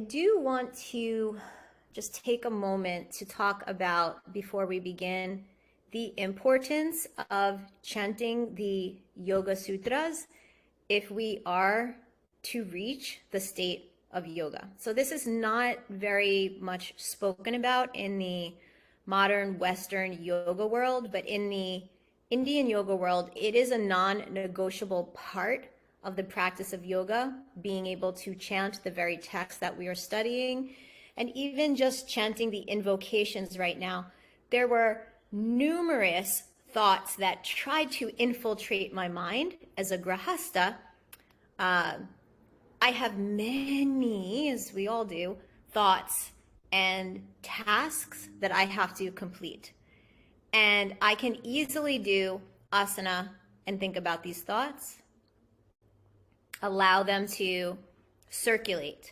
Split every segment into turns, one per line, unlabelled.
do want to just take a moment to talk about, before we begin, the importance of chanting the Yoga Sutras if we are to reach the state of yoga. So this is not very much spoken about in the modern Western yoga world, but in the Indian yoga world, it is a non-negotiable part of the practice of yoga, being able to chant the very text that we are studying, and even just chanting the invocations right now. There were numerous thoughts that tried to infiltrate my mind as a grahasta. I have many, as we all do, thoughts and tasks that I have to complete. And I can easily do asana and think about these thoughts, allow them to circulate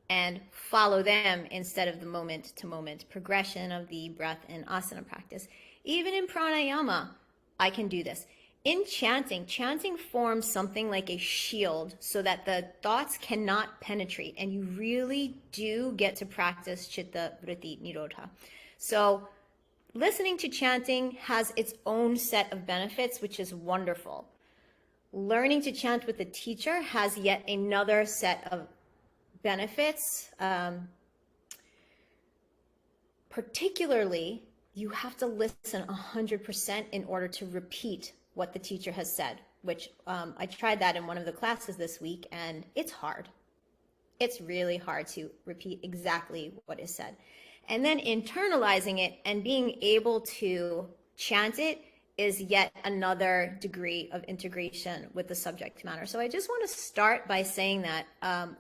and follow them instead of the moment-to-moment progression of the breath and asana practice. Even in pranayama, I can do this. In chanting, chanting forms something like a shield so that the thoughts cannot penetrate, and you really do get to practice chitta vritti nirodha. So listening to chanting has its own set of benefits, which is wonderful. Learning to chant with a teacher has yet another set of benefits. Particularly, you have to listen 100% in order to repeat what the teacher has said, which I tried that in one of the classes this week, and it's hard. It's really hard to repeat exactly what is said. And then internalizing it and being able to chant it is yet another degree of integration with the subject matter. So I just want to start by saying that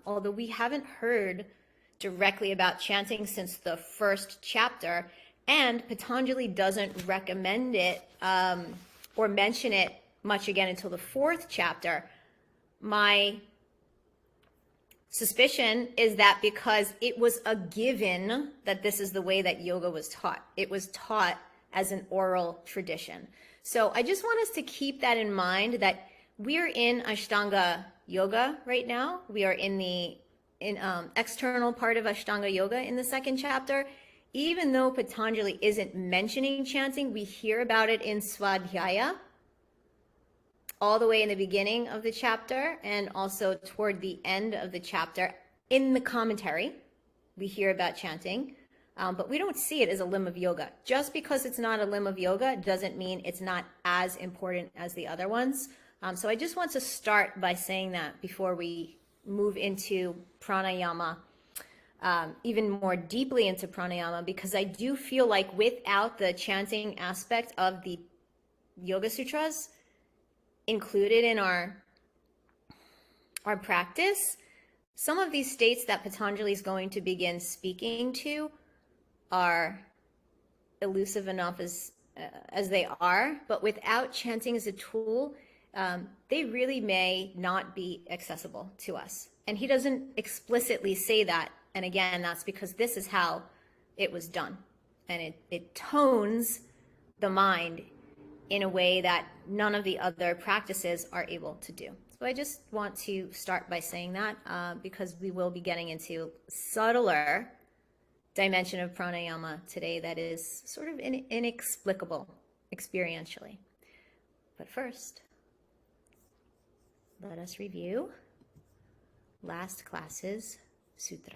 although we haven't heard directly about chanting since the first chapter, and Patanjali doesn't recommend it or mention it much again until the fourth chapter, my suspicion is that because it was a given that this is the way that yoga was taught. It was taught as an oral tradition. So I just want us to keep that in mind, that we're in Ashtanga yoga right now. We are in the external part of Ashtanga yoga in the second chapter. Even though Patanjali isn't mentioning chanting, we hear about it in Svadhyaya, all the way in the beginning of the chapter, and also toward the end of the chapter. In the commentary, we hear about chanting, but we don't see it as a limb of yoga. Just because it's not a limb of yoga doesn't mean it's not as important as the other ones. So I just want to start by saying that before we move into pranayama, even more deeply into pranayama, because I do feel like without the chanting aspect of the Yoga Sutras included in our practice, some of these states that Patanjali is going to begin speaking to are elusive enough as they are, but without chanting as a tool, they really may not be accessible to us. And he doesn't explicitly say that. And again, that's because this is how it was done. And it tones the mind in a way that none of the other practices are able to do. So I just want to start by saying that because we will be getting into subtler dimension of pranayama today that is sort of inexplicable experientially. But first, let us review last class's sutra.